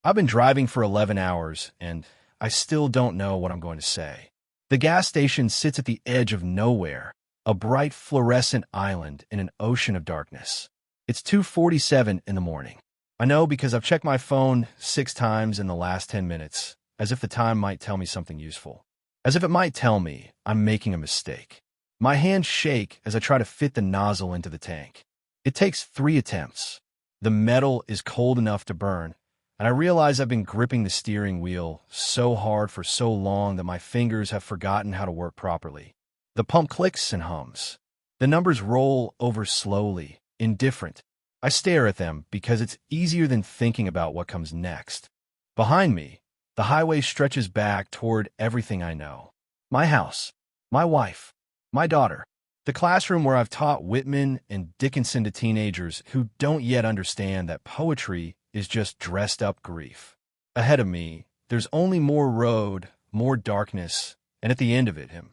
I've been driving for 11 hours, and I still don't know what I'm going to say. The gas station sits at the edge of nowhere, a bright fluorescent island in an ocean of darkness. It's 2:47 in the morning. I know because I've checked my phone 6 times in the last 10 minutes, as if the time might tell me something useful. As if it might tell me I'm making a mistake. My hands shake as I try to fit the nozzle into the tank. It takes 3 attempts. The metal is cold enough to burn, and I realize I've been gripping the steering wheel so hard for so long that my fingers have forgotten how to work properly. The pump clicks and hums. The numbers roll over slowly, indifferent. I stare at them because it's easier than thinking about what comes next. Behind me, the highway stretches back toward everything I know. My house, my wife, my daughter, the classroom where I've taught Whitman and Dickinson to teenagers who don't yet understand that poetry is just dressed-up grief. Ahead of me, there's only more road, more darkness, and at the end of it, him.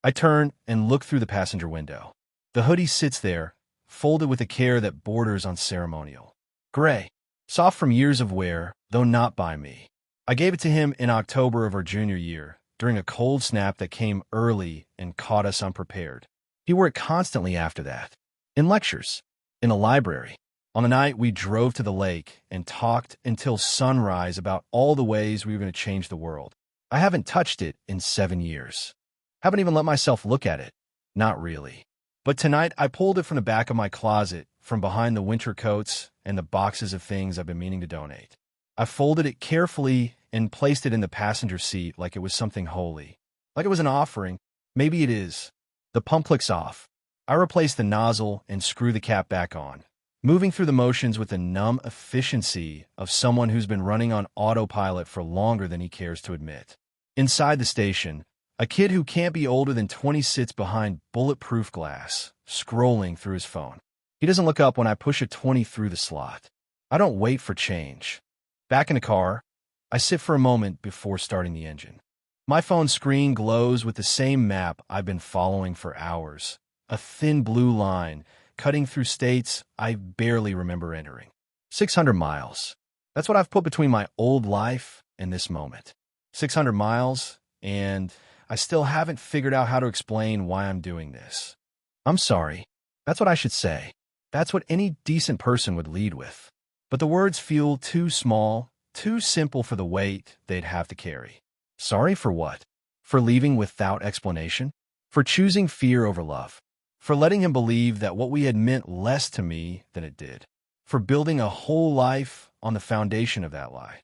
I turn and look through the passenger window. The hoodie sits there, folded with a care that borders on ceremonial. Gray, soft from years of wear, though not by me. I gave it to him in October of our junior year, during a cold snap that came early and caught us unprepared. He wore it constantly after that. In lectures, in a library. On the night we drove to the lake and talked until sunrise about all the ways we were going to change the world. I haven't touched it in 7 years. Haven't even let myself look at it. Not really. But tonight I pulled it from the back of my closet, from behind the winter coats and the boxes of things I've been meaning to donate. I folded it carefully and placed it in the passenger seat like it was something holy. Like it was an offering. Maybe it is. The pump clicks off. I replace the nozzle and screw the cap back on, moving through the motions with the numb efficiency of someone who's been running on autopilot for longer than he cares to admit. Inside the station, a kid who can't be older than 20 sits behind bulletproof glass, scrolling through his phone. He doesn't look up when I push a 20 through the slot. I don't wait for change. Back in the car, I sit for a moment before starting the engine. My phone screen glows with the same map I've been following for hours, a thin blue line cutting through states I barely remember entering. 600 miles. That's what I've put between my old life and this moment. 600 miles, and I still haven't figured out how to explain why I'm doing this. I'm sorry. That's what I should say. That's what any decent person would lead with. But the words feel too small, too simple for the weight they'd have to carry. Sorry for what? For leaving without explanation? For choosing fear over love? For letting him believe that what we had meant less to me than it did? For building a whole life on the foundation of that lie?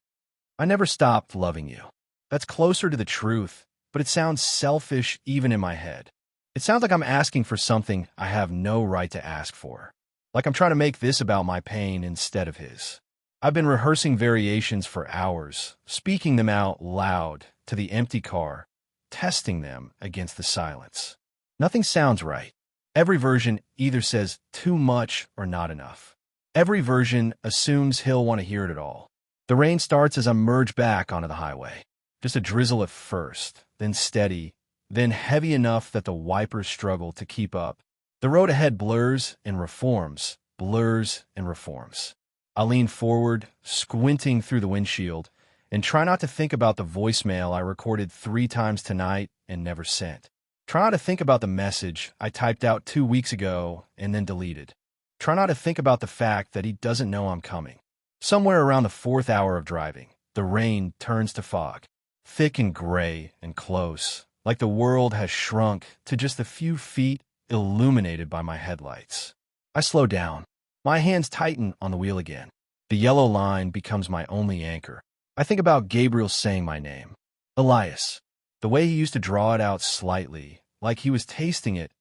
I never stopped loving you. That's closer to the truth, but it sounds selfish even in my head. It sounds like I'm asking for something I have no right to ask for. Like I'm trying to make this about my pain instead of his. I've been rehearsing variations for hours, speaking them out loud to the empty car, testing them against the silence. Nothing sounds right. Every version either says too much or not enough. Every version assumes he'll want to hear it at all. The rain starts as I merge back onto the highway. Just a drizzle at first, then steady, then heavy enough that the wipers struggle to keep up. The road ahead blurs and reforms, blurs and reforms. I lean forward, squinting through the windshield, and try not to think about the voicemail I recorded 3 times tonight and never sent. Try not to think about the message I typed out 2 weeks ago and then deleted. Try not to think about the fact that he doesn't know I'm coming. Somewhere around the 4th hour of driving, the rain turns to fog, thick and gray and close, like the world has shrunk to just a few feet illuminated by my headlights. I slow down. My hands tighten on the wheel again. The yellow line becomes my only anchor. I think about Gabriel saying my name. Elias. The way he used to draw it out slightly, like he was tasting it,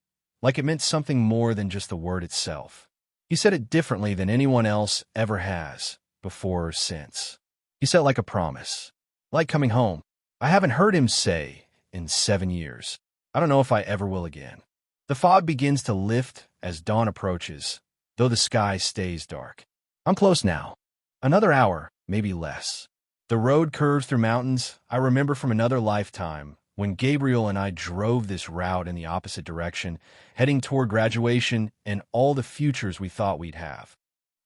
like it meant something more than just the word itself. He said it differently than anyone else ever has, before or since. He said it like a promise, like coming home. I haven't heard him say in 7 years. I don't know if I ever will again. The fog begins to lift as dawn approaches, though the sky stays dark. I'm close now. Another hour, maybe less. The road curves through mountains I remember from another lifetime when Gabriel and I drove this route in the opposite direction, heading toward graduation and all the futures we thought we'd have.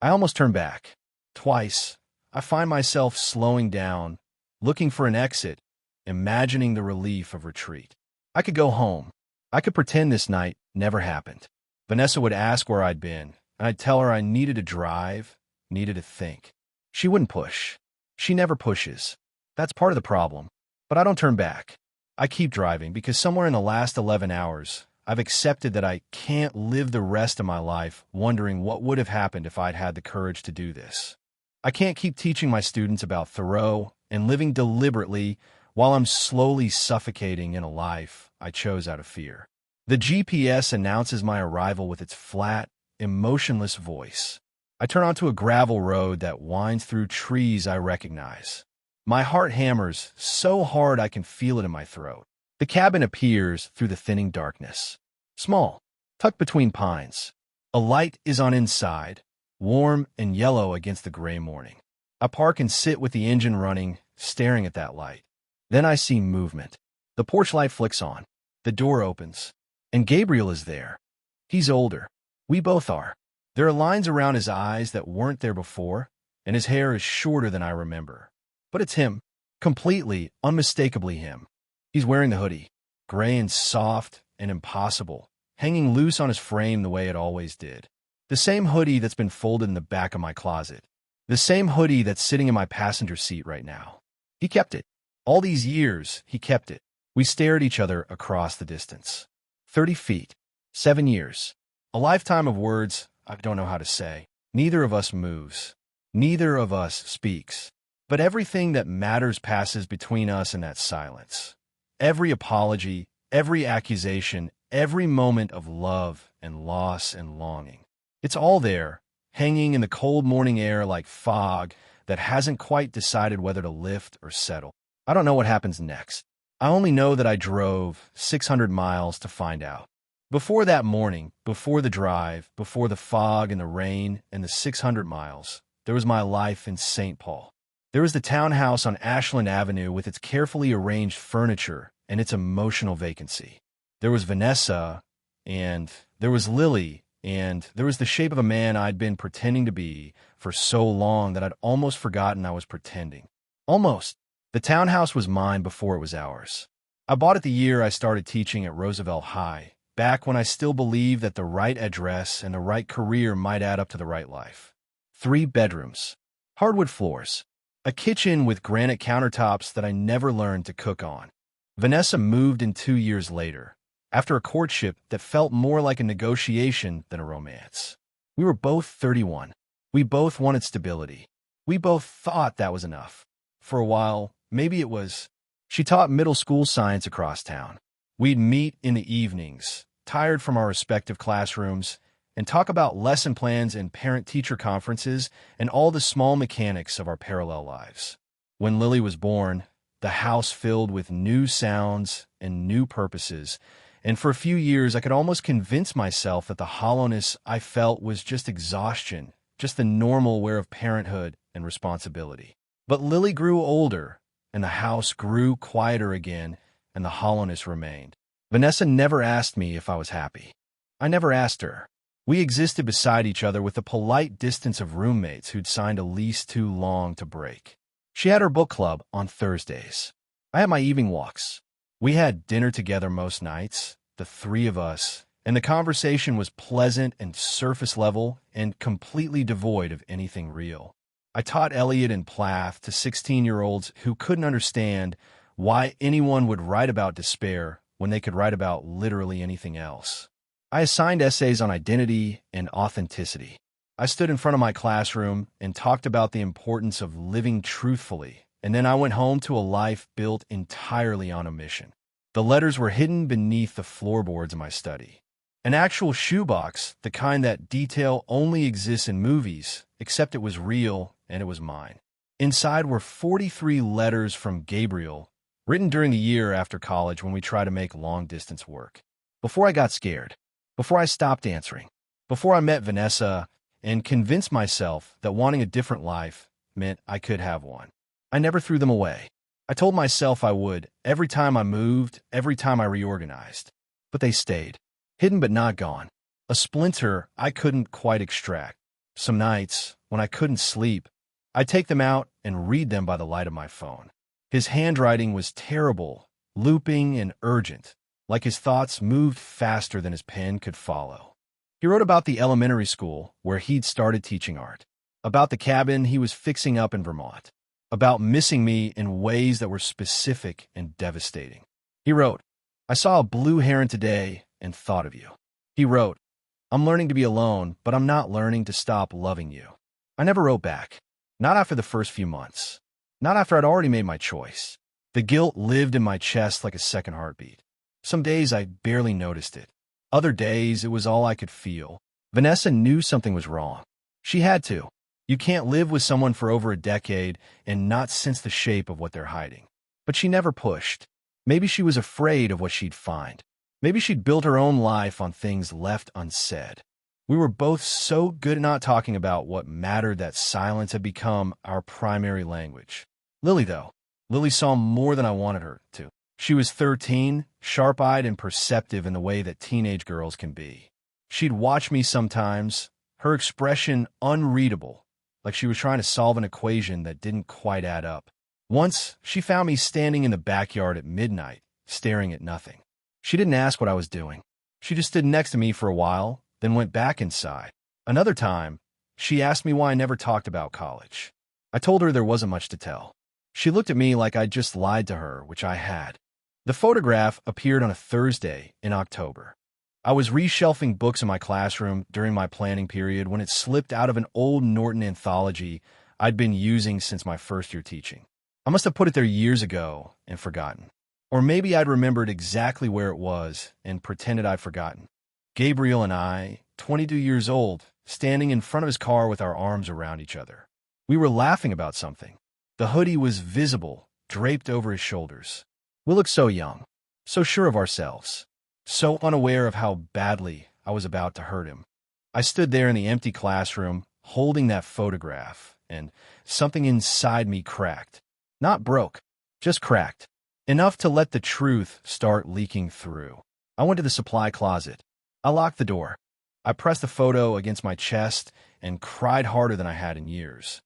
I almost turned back. Twice, I find myself slowing down, looking for an exit, imagining the relief of retreat. I could go home. I could pretend this night never happened. Vanessa would ask where I'd been, and I'd tell her I needed to drive, needed to think. She wouldn't push. She never pushes. That's part of the problem. But I don't turn back. I keep driving because somewhere in the last 11 hours, I've accepted that I can't live the rest of my life wondering what would have happened if I'd had the courage to do this. I can't keep teaching my students about Thoreau and living deliberately while I'm slowly suffocating in a life I chose out of fear. The GPS announces my arrival with its flat, emotionless voice. I turn onto a gravel road that winds through trees I recognize. My heart hammers so hard I can feel it in my throat. The cabin appears through the thinning darkness. Small, tucked between pines. A light is on inside, warm and yellow against the gray morning. I park and sit with the engine running, staring at that light. Then I see movement. The porch light flicks on. The door opens. And Gabriel is there. He's older. We both are. There are lines around his eyes that weren't there before, and his hair is shorter than I remember. But it's him. Completely, unmistakably him. He's wearing the hoodie. Gray and soft and impossible, hanging loose on his frame the way it always did. The same hoodie that's been folded in the back of my closet. The same hoodie that's sitting in my passenger seat right now. He kept it. All these years, he kept it. We stare at each other across the distance. 30 feet. 7 years. A lifetime of words I don't know how to say. Neither of us moves. Neither of us speaks. But everything that matters passes between us in that silence. Every apology, every accusation, every moment of love and loss and longing. It's all there, hanging in the cold morning air like fog that hasn't quite decided whether to lift or settle. I don't know what happens next. I only know that I drove 600 miles to find out. Before that morning, before the drive, before the fog and the rain and the 600 miles, there was my life in St. Paul. There was the townhouse on Ashland Avenue with its carefully arranged furniture and its emotional vacancy. There was Vanessa, and there was Lily, and there was the shape of a man I'd been pretending to be for so long that I'd almost forgotten I was pretending. Almost. The townhouse was mine before it was ours. I bought it the year I started teaching at Roosevelt High, back when I still believed that the right address and the right career might add up to the right life. 3 bedrooms, hardwood floors, a kitchen with granite countertops that I never learned to cook on. Vanessa moved in 2 years later, after a courtship that felt more like a negotiation than a romance. We were both 31. We both wanted stability. We both thought that was enough. For a while, maybe it was. She taught middle school science across town. We'd meet in the evenings, tired from our respective classrooms, and talk about lesson plans and parent-teacher conferences and all the small mechanics of our parallel lives. When Lily was born, the house filled with new sounds and new purposes, and for a few years I could almost convince myself that the hollowness I felt was just exhaustion, just the normal wear of parenthood and responsibility. But Lily grew older, and the house grew quieter again, and the hollowness remained. Vanessa never asked me if I was happy. I never asked her. We existed beside each other with the polite distance of roommates who'd signed a lease too long to break. She had her book club on Thursdays. I had my evening walks. We had dinner together most nights, the 3 of us, and the conversation was pleasant and surface level and completely devoid of anything real. I taught Eliot and Plath to 16-year-olds who couldn't understand why anyone would write about despair when they could write about literally anything else. I assigned essays on identity and authenticity. I stood in front of my classroom and talked about the importance of living truthfully, and then I went home to a life built entirely on omission. The letters were hidden beneath the floorboards of my study. An actual shoebox, the kind that detail only exists in movies, except it was real and it was mine. Inside were 43 letters from Gabriel, written during the year after college when we tried to make long-distance work. Before I got scared, before I stopped answering, before I met Vanessa and convinced myself that wanting a different life meant I could have one. I never threw them away. I told myself I would, every time I moved, every time I reorganized. But they stayed, hidden but not gone. A splinter I couldn't quite extract. Some nights, when I couldn't sleep, I take them out and read them by the light of my phone. His handwriting was terrible, looping and urgent, like his thoughts moved faster than his pen could follow. He wrote about the elementary school where he'd started teaching art, about the cabin he was fixing up in Vermont, about missing me in ways that were specific and devastating. He wrote, "I saw a blue heron today and thought of you." He wrote, "I'm learning to be alone, but I'm not learning to stop loving you." I never wrote back. Not after the first few months. Not after I'd already made my choice. The guilt lived in my chest like a second heartbeat. Some days I barely noticed it. Other days it was all I could feel. Vanessa knew something was wrong. She had to. You can't live with someone for over a decade and not sense the shape of what they're hiding. But she never pushed. Maybe she was afraid of what she'd find. Maybe she'd built her own life on things left unsaid. We were both so good at not talking about what mattered that silence had become our primary language. Lily, though. Lily saw more than I wanted her to. She was 13, sharp-eyed and perceptive in the way that teenage girls can be. She'd watch me sometimes, her expression unreadable, like she was trying to solve an equation that didn't quite add up. Once, she found me standing in the backyard at midnight, staring at nothing. She didn't ask what I was doing. She just stood next to me for a while, then went back inside. Another time, she asked me why I never talked about college. I told her there wasn't much to tell. She looked at me like I'd just lied to her, which I had. The photograph appeared on a Thursday in October. I was reshelving books in my classroom during my planning period when it slipped out of an old Norton anthology I'd been using since my first year teaching. I must have put it there years ago and forgotten. Or maybe I'd remembered exactly where it was and pretended I'd forgotten. Gabriel and I, 22 years old, standing in front of his car with our arms around each other. We were laughing about something. The hoodie was visible, draped over his shoulders. We looked so young, so sure of ourselves, so unaware of how badly I was about to hurt him. I stood there in the empty classroom, holding that photograph, and something inside me cracked. Not broke, just cracked. Enough to let the truth start leaking through. I went to the supply closet. I locked the door. I pressed the photo against my chest and cried harder than I had in years.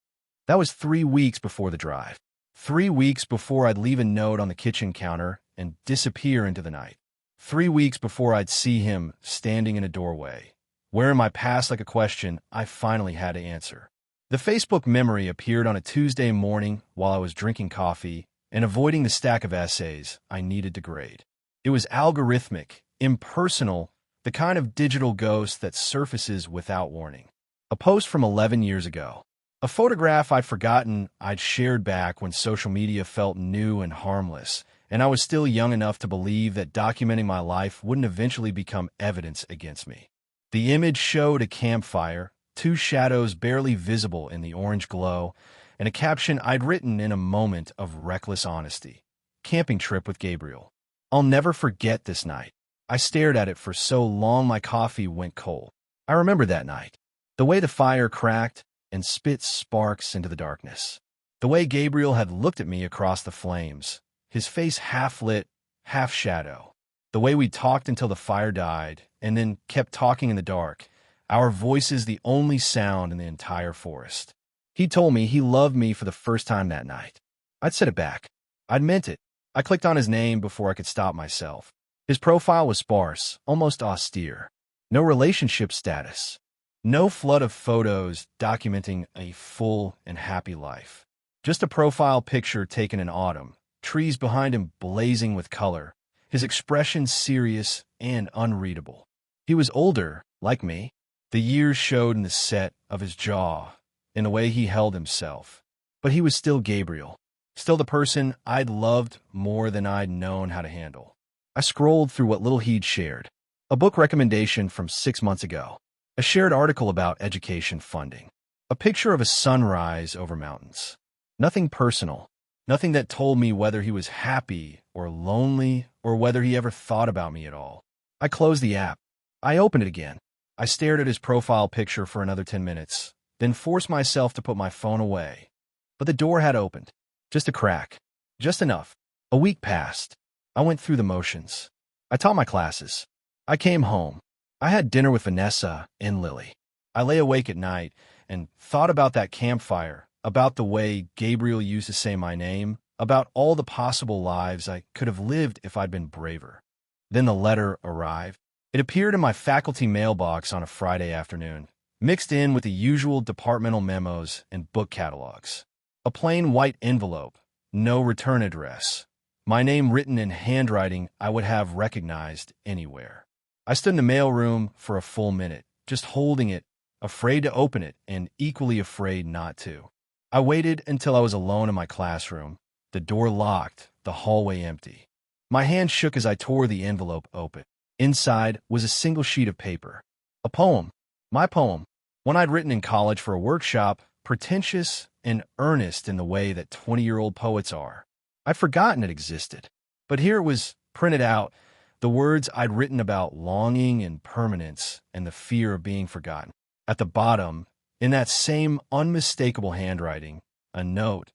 That was 3 weeks before the drive. 3 weeks before I'd leave a note on the kitchen counter and disappear into the night. 3 weeks before I'd see him standing in a doorway, wearing my past like a question I finally had to answer. The Facebook memory appeared on a Tuesday morning while I was drinking coffee and avoiding the stack of essays I needed to grade. It was algorithmic, impersonal, the kind of digital ghost that surfaces without warning. A post from 11 years ago. A photograph I'd forgotten I'd shared back when social media felt new and harmless, and I was still young enough to believe that documenting my life wouldn't eventually become evidence against me. The image showed a campfire, 2 shadows barely visible in the orange glow, and a caption I'd written in a moment of reckless honesty. Camping trip with Gabriel. I'll never forget this night. I stared at it for so long my coffee went cold. I remember that night. The way the fire cracked and spit sparks into the darkness. The way Gabriel had looked at me across the flames, his face half lit, half shadow. The way we talked until the fire died, and then kept talking in the dark, our voices the only sound in the entire forest. He told me he loved me for the first time that night. I'd said it back. I'd meant it. I clicked on his name before I could stop myself. His profile was sparse, almost austere. No relationship status. No flood of photos documenting a full and happy life. Just a profile picture taken in autumn, trees behind him blazing with color, his expression serious and unreadable. He was older, like me. The years showed in the set of his jaw, in the way he held himself. But he was still Gabriel, still the person I'd loved more than I'd known how to handle. I scrolled through what little he'd shared. A book recommendation from 6 months ago. A shared article about education funding. A picture of a sunrise over mountains. Nothing personal. Nothing that told me whether he was happy or lonely or whether he ever thought about me at all. I closed the app. I opened it again. I stared at his profile picture for another 10 minutes, then forced myself to put my phone away. But the door had opened. Just a crack. Just enough. A week passed. I went through the motions. I taught my classes. I came home. I had dinner with Vanessa and Lily. I lay awake at night and thought about that campfire about the way Gabriel used to say my name, about all the possible lives I could have lived if I'd been braver. Then the letter arrived. It appeared in my faculty mailbox on a Friday afternoon, mixed in with the usual departmental memos and book catalogs. A plain white envelope, no return address. My name written in handwriting I would have recognized anywhere. I stood in the mailroom for a full minute, just holding it, afraid to open it and equally afraid not to. I waited until I was alone in my classroom, the door locked, the hallway empty. My hand shook as I tore the envelope open. Inside was a single sheet of paper. A poem. My poem. One I'd written in college for a workshop, pretentious and earnest in the way that 20-year-old poets are. I'd forgotten it existed. But here it was printed out, the words I'd written about longing and permanence and the fear of being forgotten. At the bottom, in that same unmistakable handwriting, a note.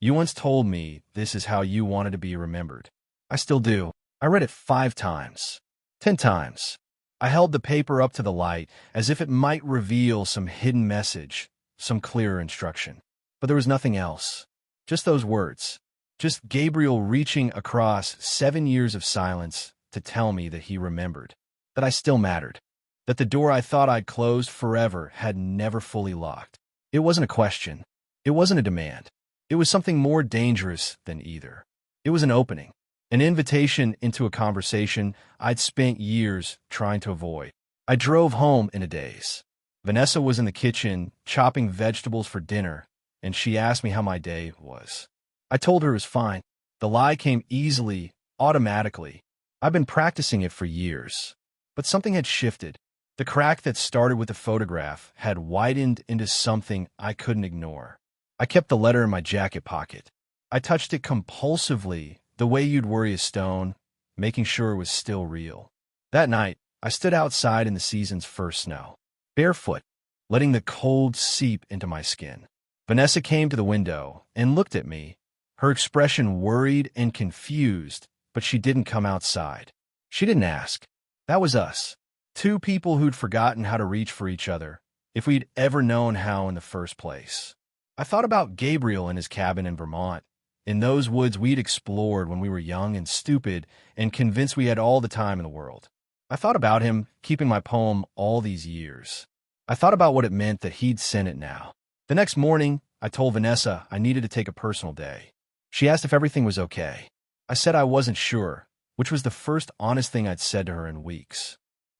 You once told me this is how you wanted to be remembered. I still do. I read it 5 times. 10 times. I held the paper up to the light as if it might reveal some hidden message, some clearer instruction. But there was nothing else. Just those words. Just Gabriel reaching across 7 years of silence to tell me that he remembered, that I still mattered, that the door I thought I'd closed forever had never fully locked. It wasn't a question. It wasn't a demand. It was something more dangerous than either. It was an opening, an invitation into a conversation I'd spent years trying to avoid. I drove home in a daze. Vanessa was in the kitchen chopping vegetables for dinner, and she asked me how my day was. I told her it was fine. The lie came easily, automatically. I've been practicing it for years. But something had shifted. The crack that started with the photograph had widened into something I couldn't ignore. I kept the letter in my jacket pocket. I touched it compulsively, the way you'd worry a stone, making sure it was still real. That night, I stood outside in the season's first snow, barefoot, letting the cold seep into my skin. Vanessa came to the window and looked at me, her expression worried and confused, but she didn't come outside. She didn't ask. That was us. 2 people who'd forgotten how to reach for each other, if we'd ever known how in the first place. I thought about Gabriel in his cabin in Vermont, in those woods we'd explored when we were young and stupid and convinced we had all the time in the world. I thought about him keeping my poem all these years. I thought about what it meant that he'd sent it now. The next morning, I told Vanessa I needed to take a personal day. She asked if everything was okay. I said I wasn't sure, which was the first honest thing I'd said to her in weeks.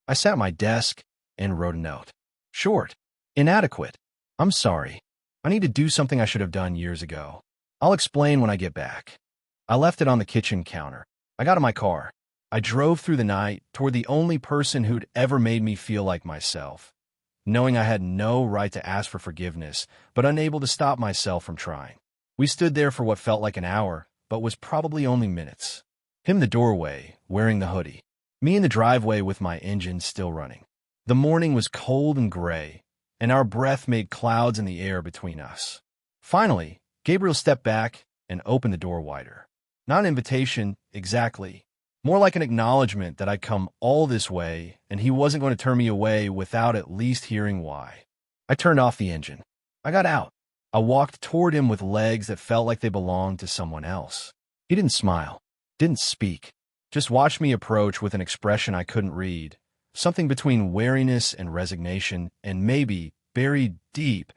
I sat at my desk and wrote a note. Short. Inadequate. I'm sorry. I need to do something I should have done years ago. I'll explain when I get back. I left it on the kitchen counter. I got in my car. I drove through the night toward the only person who'd ever made me feel like myself, knowing I had no right to ask for forgiveness, but unable to stop myself from trying. We stood there for what felt like an hour, but was probably only minutes. Him in the doorway, wearing the hoodie. Me in the driveway with my engine still running. The morning was cold and gray, and our breath made clouds in the air between us. Finally, Gabriel stepped back and opened the door wider. Not an invitation, exactly. More like an acknowledgement that I'd come all this way, and he wasn't going to turn me away without at least hearing why. I turned off the engine. I got out. I walked toward him with legs that felt like they belonged to someone else. He didn't smile, didn't speak, just watched me approach with an expression I couldn't read, something between wariness and resignation, and maybe, buried deep,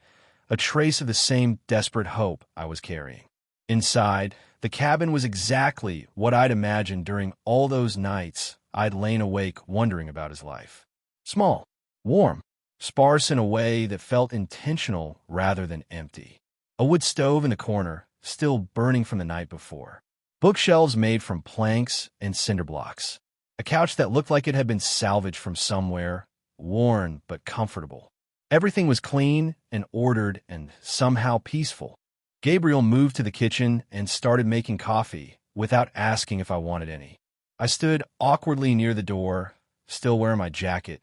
a trace of the same desperate hope I was carrying. Inside, the cabin was exactly what I'd imagined during all those nights I'd lain awake wondering about his life. Small, warm, sparse in a way that felt intentional rather than empty. A wood stove in the corner, still burning from the night before. Bookshelves made from planks and cinder blocks. A couch that looked like it had been salvaged from somewhere, worn but comfortable. Everything was clean and ordered and somehow peaceful. Gabriel moved to the kitchen and started making coffee without asking if I wanted any. I stood awkwardly near the door, still wearing my jacket,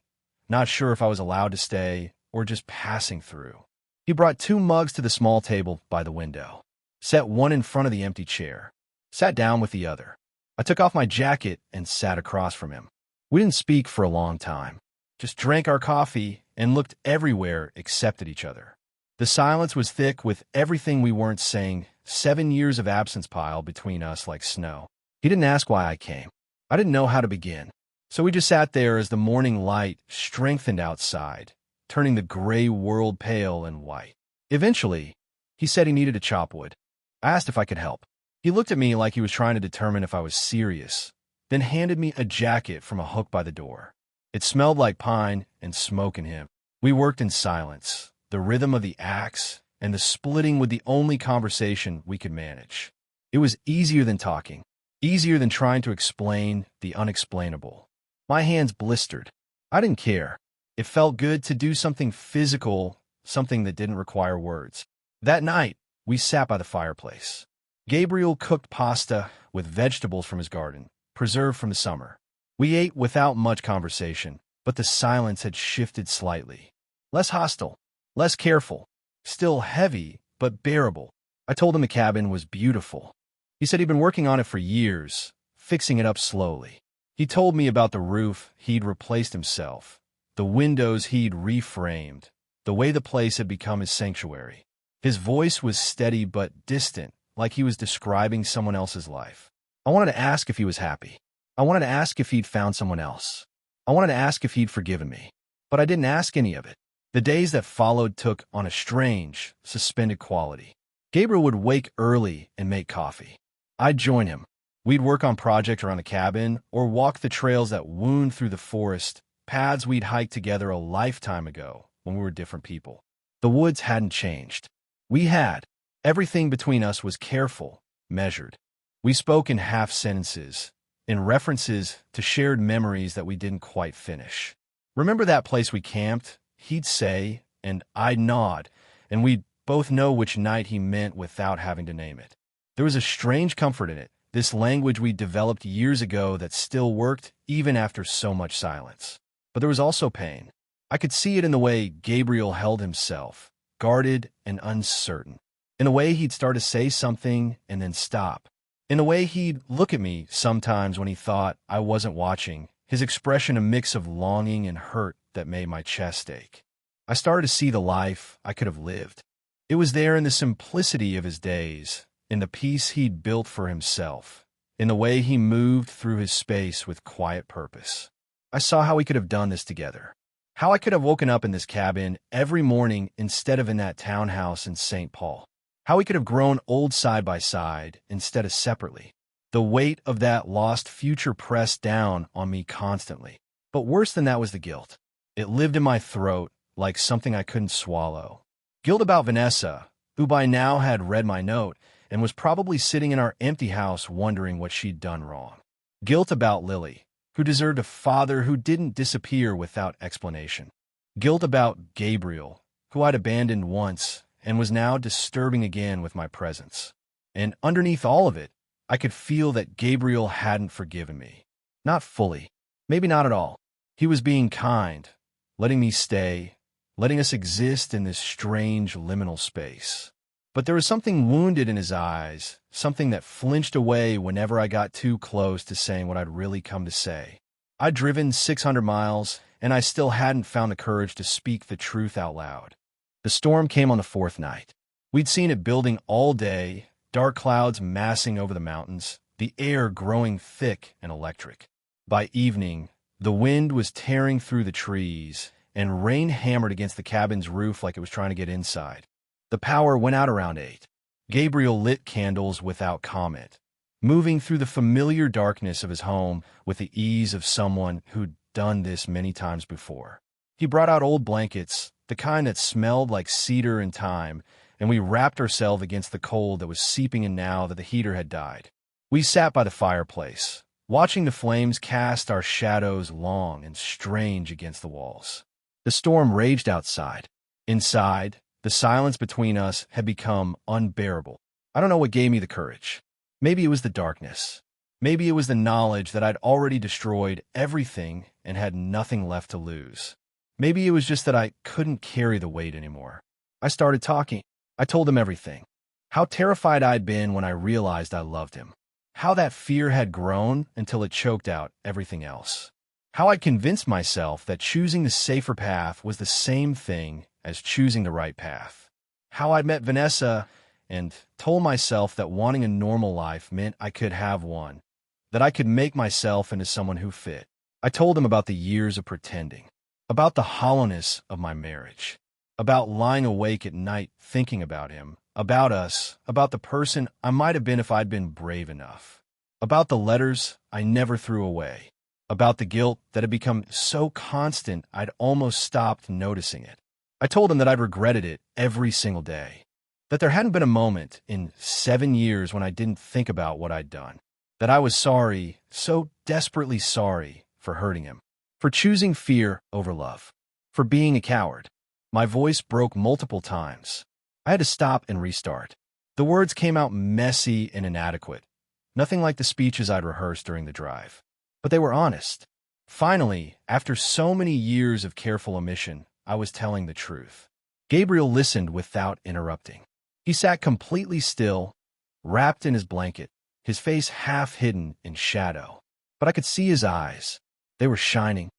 not sure if I was allowed to stay or just passing through. He brought 2 mugs to the small table by the window, set one in front of the empty chair, sat down with the other. I took off my jacket and sat across from him. We didn't speak for a long time, just drank our coffee and looked everywhere except at each other. The silence was thick with everything we weren't saying, 7 years of absence piled between us like snow. He didn't ask why I came. I didn't know how to begin. So we just sat there as the morning light strengthened outside, turning the gray world pale and white. Eventually, he said he needed to chop wood. I asked if I could help. He looked at me like he was trying to determine if I was serious, then handed me a jacket from a hook by the door. It smelled like pine and smoke in him. We worked in silence, the rhythm of the axe and the splitting with the only conversation we could manage. It was easier than talking, easier than trying to explain the unexplainable. My hands blistered. I didn't care. It felt good to do something physical, something that didn't require words. That night, we sat by the fireplace. Gabriel cooked pasta with vegetables from his garden, preserved from the summer. We ate without much conversation, but the silence had shifted slightly. Less hostile, less careful, still heavy, but bearable. I told him the cabin was beautiful. He said he'd been working on it for years, fixing it up slowly. He told me about the roof he'd replaced himself, the windows he'd reframed, the way the place had become his sanctuary. His voice was steady but distant, like he was describing someone else's life. I wanted to ask if he was happy. I wanted to ask if he'd found someone else. I wanted to ask if he'd forgiven me. But I didn't ask any of it. The days that followed took on a strange, suspended quality. Gabriel would wake early and make coffee. I'd join him. We'd work on projects around the cabin or walk the trails that wound through the forest, paths we'd hiked together a lifetime ago when we were different people. The woods hadn't changed. We had. Everything between us was careful, measured. We spoke in half sentences, in references to shared memories that we didn't quite finish. Remember that place we camped? He'd say, and I'd nod, and we'd both know which night he meant without having to name it. There was a strange comfort in it, this language we developed years ago that still worked even after so much silence. But there was also pain. I could see it in the way Gabriel held himself, guarded and uncertain. In the way he'd start to say something and then stop. In the way he'd look at me sometimes when he thought I wasn't watching, his expression a mix of longing and hurt that made my chest ache. I started to see the life I could have lived. It was there in the simplicity of his days, in the peace he'd built for himself, in the way he moved through his space with quiet purpose. I saw how we could have done this together. How I could have woken up in this cabin every morning instead of in that townhouse in St. Paul. How we could have grown old side by side instead of separately. The weight of that lost future pressed down on me constantly. But worse than that was the guilt. It lived in my throat like something I couldn't swallow. Guilt about Vanessa, who by now had read my note and was probably sitting in our empty house wondering what she'd done wrong. Guilt about Lily, who deserved a father who didn't disappear without explanation. Guilt about Gabriel, who I'd abandoned once and was now disturbing again with my presence. And underneath all of it, I could feel that Gabriel hadn't forgiven me. Not fully. Maybe not at all. He was being kind, letting me stay, letting us exist in this strange liminal space. But there was something wounded in his eyes, something that flinched away whenever I got too close to saying what I'd really come to say. I'd driven 600 miles, and I still hadn't found the courage to speak the truth out loud. The storm came on the fourth night. We'd seen it building all day, dark clouds massing over the mountains, the air growing thick and electric. By evening, the wind was tearing through the trees, and rain hammered against the cabin's roof like it was trying to get inside. The power went out around 8. Gabriel lit candles without comment, moving through the familiar darkness of his home with the ease of someone who'd done this many times before. He brought out old blankets, the kind that smelled like cedar and thyme, and we wrapped ourselves against the cold that was seeping in now that the heater had died. We sat by the fireplace, watching the flames cast our shadows long and strange against the walls. The storm raged outside. Inside, the silence between us had become unbearable. I don't know what gave me the courage. Maybe it was the darkness. Maybe it was the knowledge that I'd already destroyed everything and had nothing left to lose. Maybe it was just that I couldn't carry the weight anymore. I started talking. I told him everything. How terrified I'd been when I realized I loved him. How that fear had grown until it choked out everything else. How I'd convinced myself that choosing the safer path was the same thing as choosing the right path. how I'd met Vanessa, and told myself that wanting a normal life meant I could have one, that I could make myself into someone who fit. I told him about the years of pretending, about the hollowness of my marriage, about lying awake at night thinking about him, about us, about the person I might have been if I'd been brave enough, about the letters I never threw away, about the guilt that had become so constant I'd almost stopped noticing it. I told him that I'd regretted it every single day, that there hadn't been a moment in 7 years when I didn't think about what I'd done, that I was sorry, so desperately sorry, for hurting him, for choosing fear over love, for being a coward. My voice broke multiple times. I had to stop and restart. The words came out messy and inadequate, nothing like the speeches I'd rehearsed during the drive. But they were honest. Finally, after so many years of careful omission, I was telling the truth. Gabriel listened without interrupting. He sat completely still, wrapped in his blanket, his face half hidden in shadow. But I could see his eyes. They were shining.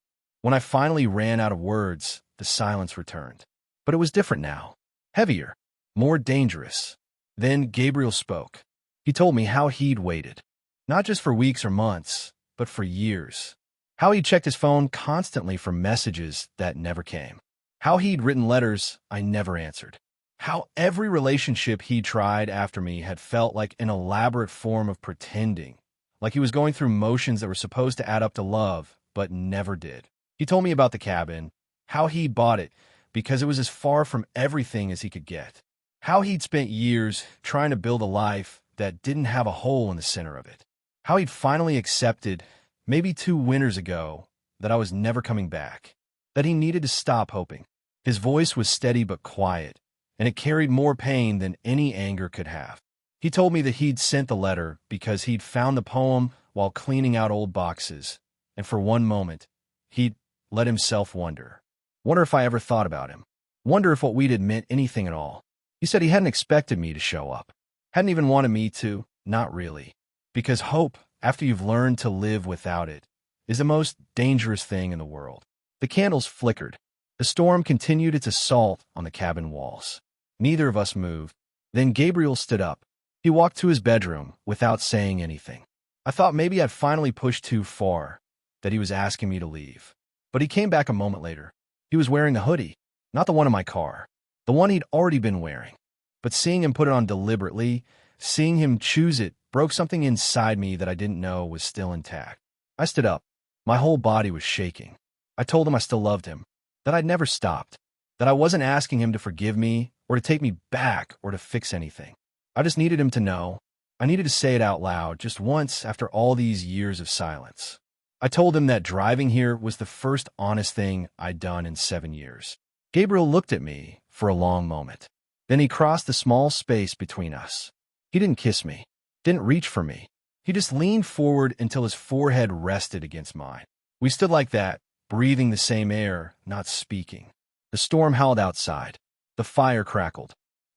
When I finally ran out of words, the silence returned. But it was different now. Heavier. More dangerous. Then Gabriel spoke. He told me how he'd waited. Not just for weeks or months, but for years. How he'd checked his phone constantly for messages that never came. How he'd written letters I never answered. How every relationship he tried after me had felt like an elaborate form of pretending, like he was going through motions that were supposed to add up to love, but never did. He told me about the cabin, how he bought it because it was as far from everything as he could get. How he'd spent years trying to build a life that didn't have a hole in the center of it. How he'd finally accepted, maybe 2 winters ago, that I was never coming back, that he needed to stop hoping. His voice was steady but quiet, and it carried more pain than any anger could have. He told me that he'd sent the letter because he'd found the poem while cleaning out old boxes, and for one moment, he'd let himself wonder if I ever thought about him, wonder if what we did meant anything at all. He said he hadn't expected me to show up, hadn't even wanted me to, not really, because hope, after you've learned to live without it, is the most dangerous thing in the world. The candles flickered. The storm continued its assault on the cabin walls. Neither of us moved. Then Gabriel stood up. He walked to his bedroom without saying anything. I thought maybe I'd finally pushed too far, that he was asking me to leave. But he came back a moment later. He was wearing a hoodie, not the one in my car, the one he'd already been wearing. But seeing him put it on deliberately, seeing him choose it, broke something inside me that I didn't know was still intact. I stood up. My whole body was shaking. I told him I still loved him, that I'd never stopped, that I wasn't asking him to forgive me or to take me back or to fix anything. I just needed him to know. I needed to say it out loud just once after all these years of silence. I told him that driving here was the first honest thing I'd done in 7 years. Gabriel looked at me for a long moment. Then he crossed the small space between us. He didn't kiss me, didn't reach for me. He just leaned forward until his forehead rested against mine. We stood like that, breathing the same air, not speaking. The storm howled outside. The fire crackled.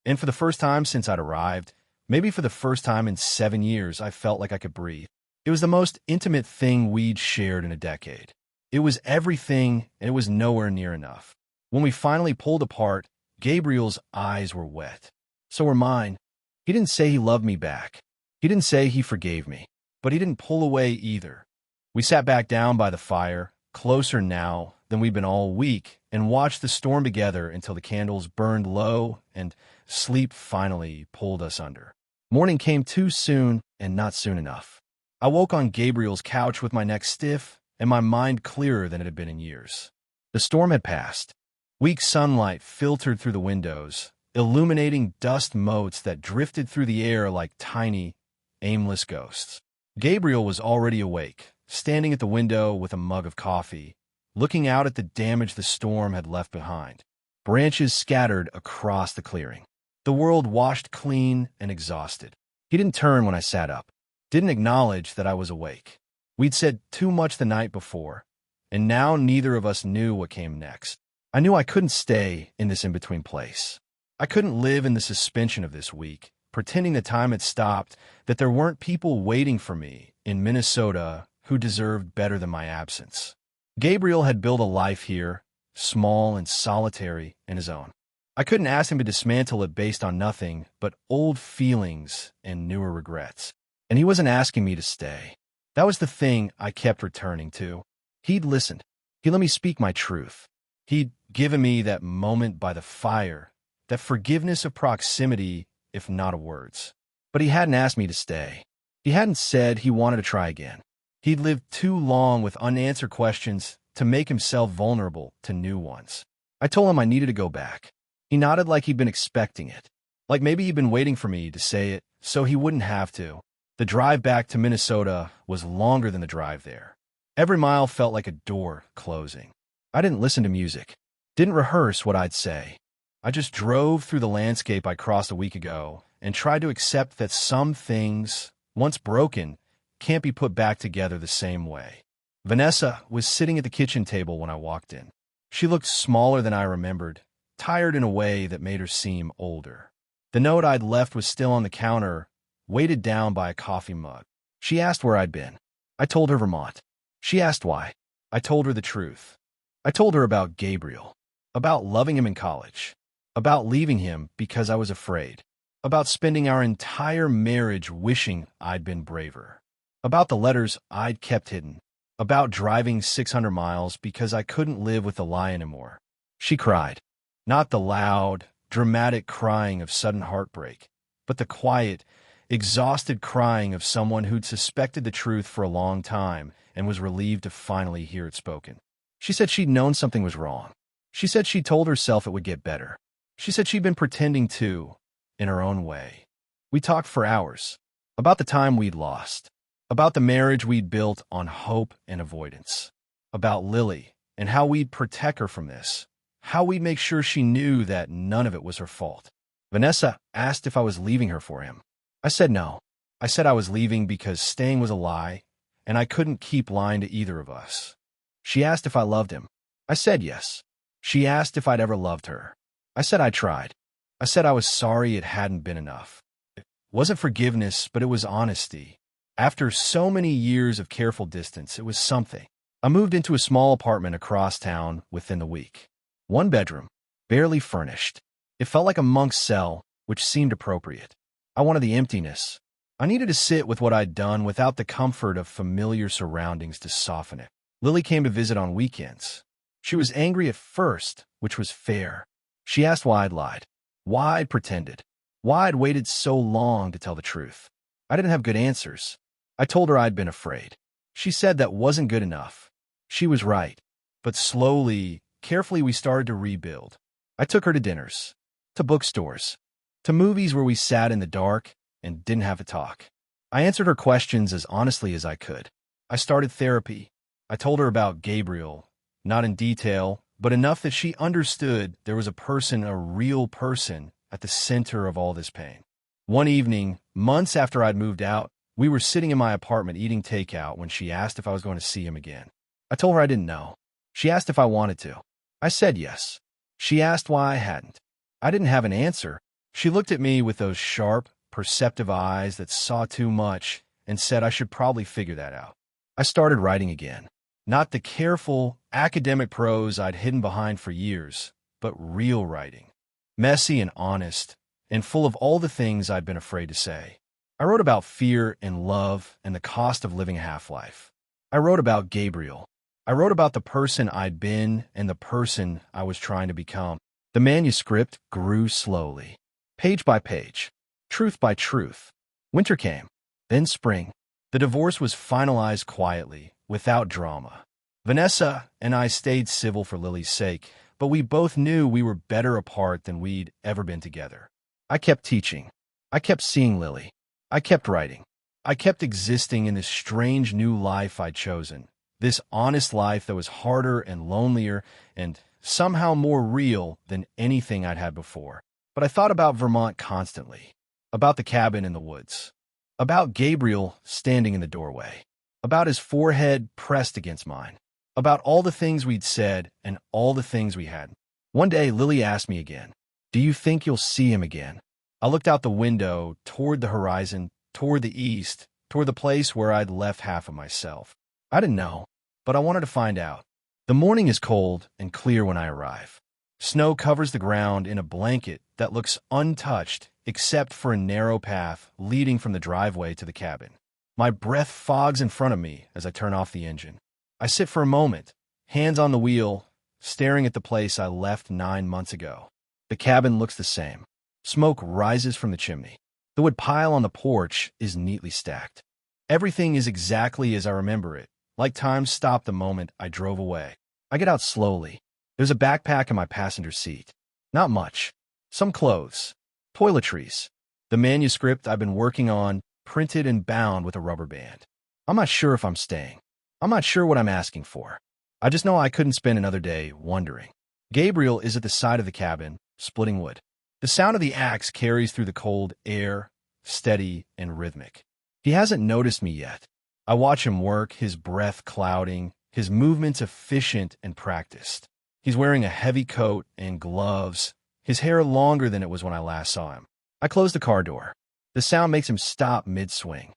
And for the first time since I'd arrived, maybe for the first time in 7 years, I felt like I could breathe. It was the most intimate thing we'd shared in a decade. It was everything, and it was nowhere near enough. When we finally pulled apart, Gabriel's eyes were wet. So were mine. He didn't say he loved me back. He didn't say he forgave me. But he didn't pull away either. We sat back down by the fire, closer now than we'd been all week, and watched the storm together until the candles burned low and sleep finally pulled us under. Morning came too soon and not soon enough. I woke on Gabriel's couch with my neck stiff and my mind clearer than it had been in years. The storm had passed. Weak sunlight filtered through the windows, illuminating dust motes that drifted through the air like tiny, aimless ghosts. Gabriel was already awake, standing at the window with a mug of coffee, looking out at the damage the storm had left behind. Branches scattered across the clearing. The world washed clean and exhausted. He didn't turn when I sat up, didn't acknowledge that I was awake. We'd said too much the night before, and now neither of us knew what came next. I knew I couldn't stay in this in-between place. I couldn't live in the suspension of this week, pretending the time had stopped, that there weren't people waiting for me in Minnesota who deserved better than my absence. Gabriel had built a life here, small and solitary in his own. I couldn't ask him to dismantle it based on nothing but old feelings and newer regrets. And he wasn't asking me to stay. That was the thing I kept returning to. He'd listened. He let me speak my truth. He'd given me that moment by the fire, that forgiveness of proximity, if not of words. But he hadn't asked me to stay. He hadn't said he wanted to try again. He'd lived too long with unanswered questions to make himself vulnerable to new ones. I told him I needed to go back. He nodded like he'd been expecting it, like maybe he'd been waiting for me to say it so he wouldn't have to. The drive back to Minnesota was longer than the drive there. Every mile felt like a door closing. I didn't listen to music, didn't rehearse what I'd say. I just drove through the landscape I crossed a week ago and tried to accept that some things, once broken, can't be put back together the same way. Vanessa was sitting at the kitchen table when I walked in. She looked smaller than I remembered, tired in a way that made her seem older. The note I'd left was still on the counter, weighted down by a coffee mug. She asked where I'd been. I told her Vermont. She asked why. I told her the truth. I told her about Gabriel, about loving him in college, about leaving him because I was afraid, about spending our entire marriage wishing I'd been braver, about the letters I'd kept hidden, about driving 600 miles because I couldn't live with the lie anymore. She cried. Not the loud, dramatic crying of sudden heartbreak, but the quiet, exhausted crying of someone who'd suspected the truth for a long time and was relieved to finally hear it spoken. She said she'd known something was wrong. She said she'd told herself it would get better. She said she'd been pretending to, in her own way. We talked for hours, about the time we'd lost, about the marriage we'd built on hope and avoidance, about Lily and how we'd protect her from this, how we'd make sure she knew that none of it was her fault. Vanessa asked if I was leaving her for him. I said no. I said I was leaving because staying was a lie, and I couldn't keep lying to either of us. She asked if I loved him. I said yes. She asked if I'd ever loved her. I said I tried. I said I was sorry it hadn't been enough. It wasn't forgiveness, but it was honesty. After so many years of careful distance, it was something. I moved into a small apartment across town within the week. 1 bedroom, barely furnished. It felt like a monk's cell, which seemed appropriate. I wanted the emptiness. I needed to sit with what I'd done without the comfort of familiar surroundings to soften it. Lily came to visit on weekends. She was angry at first, which was fair. She asked why I'd lied, why I'd pretended, why I'd waited so long to tell the truth. I didn't have good answers. I told her I'd been afraid. She said that wasn't good enough. She was right. But slowly, carefully, we started to rebuild. I took her to dinners, to bookstores, to movies where we sat in the dark and didn't have to talk. I answered her questions as honestly as I could. I started therapy. I told her about Gabriel, not in detail, but enough that she understood there was a person, a real person, at the center of all this pain. One evening, months after I'd moved out, we were sitting in my apartment eating takeout when she asked if I was going to see him again. I told her I didn't know. She asked if I wanted to. I said yes. She asked why I hadn't. I didn't have an answer. She looked at me with those sharp, perceptive eyes that saw too much and said I should probably figure that out. I started writing again. Not the careful, academic prose I'd hidden behind for years, but real writing. Messy and honest, and full of all the things I'd been afraid to say. I wrote about fear and love and the cost of living a half-life. I wrote about Gabriel. I wrote about the person I'd been and the person I was trying to become. The manuscript grew slowly, page by page, truth by truth. Winter came, then spring. The divorce was finalized quietly, without drama. Vanessa and I stayed civil for Lily's sake, but we both knew we were better apart than we'd ever been together. I kept teaching. I kept seeing Lily. I kept writing. I kept existing in this strange new life I'd chosen. This honest life that was harder and lonelier and somehow more real than anything I'd had before. But I thought about Vermont constantly, about the cabin in the woods, about Gabriel standing in the doorway, about his forehead pressed against mine, about all the things we'd said and all the things we hadn't. One day, Lily asked me again, "Do you think you'll see him again?" I looked out the window, toward the horizon, toward the east, toward the place where I'd left half of myself. I didn't know, but I wanted to find out. The morning is cold and clear when I arrive. Snow covers the ground in a blanket that looks untouched except for a narrow path leading from the driveway to the cabin. My breath fogs in front of me as I turn off the engine. I sit for a moment, hands on the wheel, staring at the place I left 9 months ago. The cabin looks the same. Smoke rises from the chimney. The wood pile on the porch is neatly stacked. Everything is exactly as I remember it, like time stopped the moment I drove away. I get out slowly. There's a backpack in my passenger seat. Not much. Some clothes. Toiletries. The manuscript I've been working on, printed and bound with a rubber band. I'm not sure if I'm staying. I'm not sure what I'm asking for. I just know I couldn't spend another day wondering. Gabriel is at the side of the cabin, splitting wood. The sound of the axe carries through the cold air, steady and rhythmic. He hasn't noticed me yet. I watch him work, his breath clouding, his movements efficient and practiced. He's wearing a heavy coat and gloves, his hair longer than it was when I last saw him. I close the car door. The sound makes him stop mid-swing.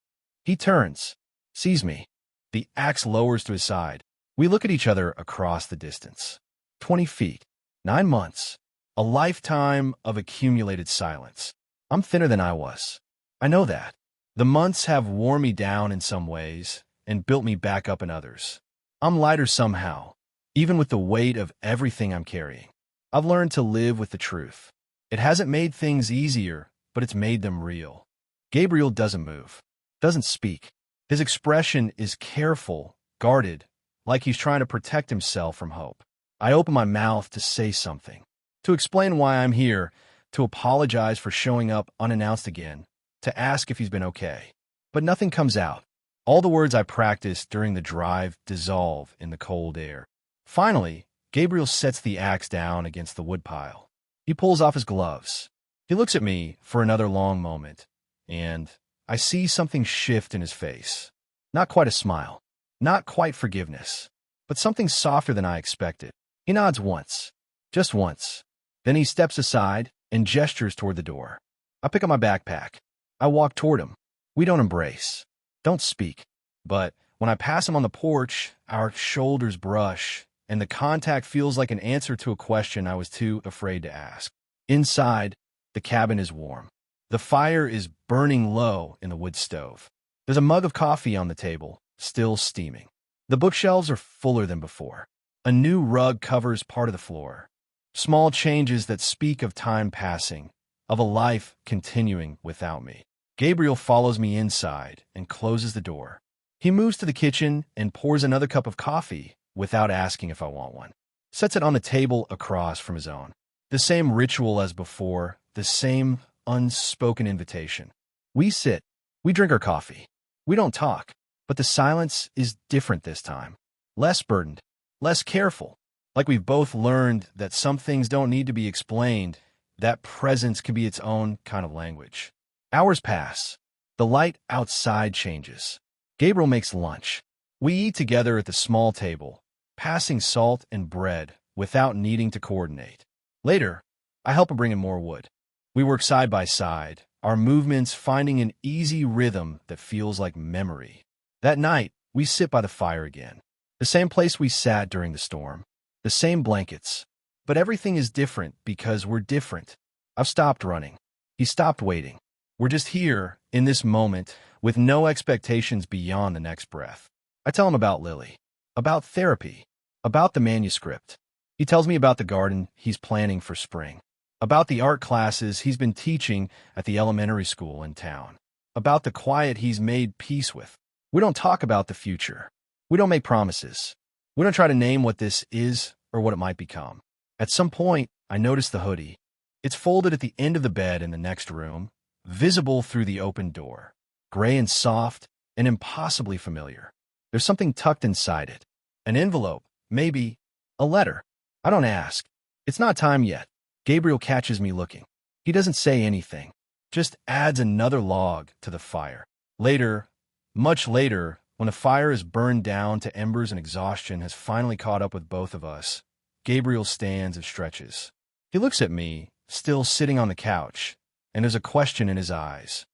He turns, sees me. The axe lowers to his side. We look at each other across the distance. 20 feet. 9 months. A lifetime of accumulated silence. I'm thinner than I was. I know that. The months have worn me down in some ways and built me back up in others. I'm lighter somehow, even with the weight of everything I'm carrying. I've learned to live with the truth. It hasn't made things easier, but it's made them real. Gabriel doesn't move, doesn't speak. His expression is careful, guarded, like he's trying to protect himself from hope. I open my mouth to say something, to explain why I'm here, to apologize for showing up unannounced again, to ask if he's been okay. But nothing comes out. All the words I practiced during the drive dissolve in the cold air. Finally, Gabriel sets the axe down against the woodpile. He pulls off his gloves. He looks at me for another long moment, and I see something shift in his face. Not quite a smile, not quite forgiveness, but something softer than I expected. He nods once, just once. Then he steps aside and gestures toward the door. I pick up my backpack. I walk toward him. We don't embrace, don't speak. But when I pass him on the porch, our shoulders brush, and the contact feels like an answer to a question I was too afraid to ask. Inside, the cabin is warm. The fire is burning low in the wood stove. There's a mug of coffee on the table, still steaming. The bookshelves are fuller than before. A new rug covers part of the floor. Small changes that speak of time passing, of a life continuing without me. Gabriel follows me inside and closes the door. He moves to the kitchen and pours another cup of coffee without asking if I want one. Sets it on the table across from his own. The same ritual as before, the same unspoken invitation. We sit. We drink our coffee. We don't talk, but the silence is different this time. Less burdened, less careful. Like we've both learned that some things don't need to be explained, that presence can be its own kind of language. Hours pass. The light outside changes. Gabriel makes lunch. We eat together at the small table, passing salt and bread without needing to coordinate. Later, I help him bring in more wood. We work side by side, our movements finding an easy rhythm that feels like memory. That night, we sit by the fire again. The same place we sat during the storm. The same blankets. But everything is different because we're different. I've stopped running. He stopped waiting. We're just here, in this moment, with no expectations beyond the next breath. I tell him about Lily, about therapy, about the manuscript. He tells me about the garden he's planning for spring, about the art classes he's been teaching at the elementary school in town, about the quiet he's made peace with. We don't talk about the future. We don't make promises. We don't try to name what this is or what it might become. At some point, I notice the hoodie. It's folded at the end of the bed in the next room, visible through the open door, gray and soft and impossibly familiar. There's something tucked inside it. An envelope, maybe a letter. I don't ask. It's not time yet. Gabriel catches me looking. He doesn't say anything, just adds another log to the fire. Later, much later, when the fire is burned down to embers and exhaustion has finally caught up with both of us, Gabriel stands and stretches. He looks at me, still sitting on the couch, and there's a question in his eyes.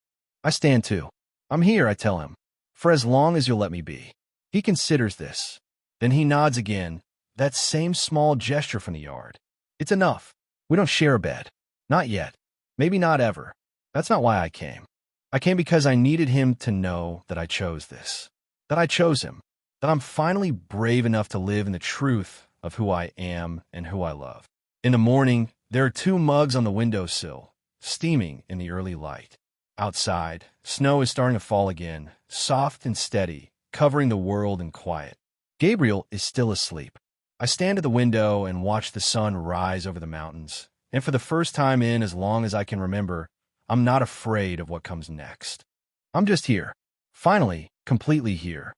I stand too. I'm here, I tell him, for as long as you'll let me be. He considers this. Then he nods again, that same small gesture from the yard. It's enough. We don't share a bed. Not yet. Maybe not ever. That's not why I came. I came because I needed him to know that I chose this. That I chose him. That I'm finally brave enough to live in the truth of who I am and who I love. In the morning, there are 2 mugs on the windowsill, steaming in the early light. Outside, snow is starting to fall again, soft and steady, covering the world in quiet. Gabriel is still asleep. I stand at the window and watch the sun rise over the mountains, and for the first time in as long as I can remember, I'm not afraid of what comes next. I'm just here. Finally, completely here.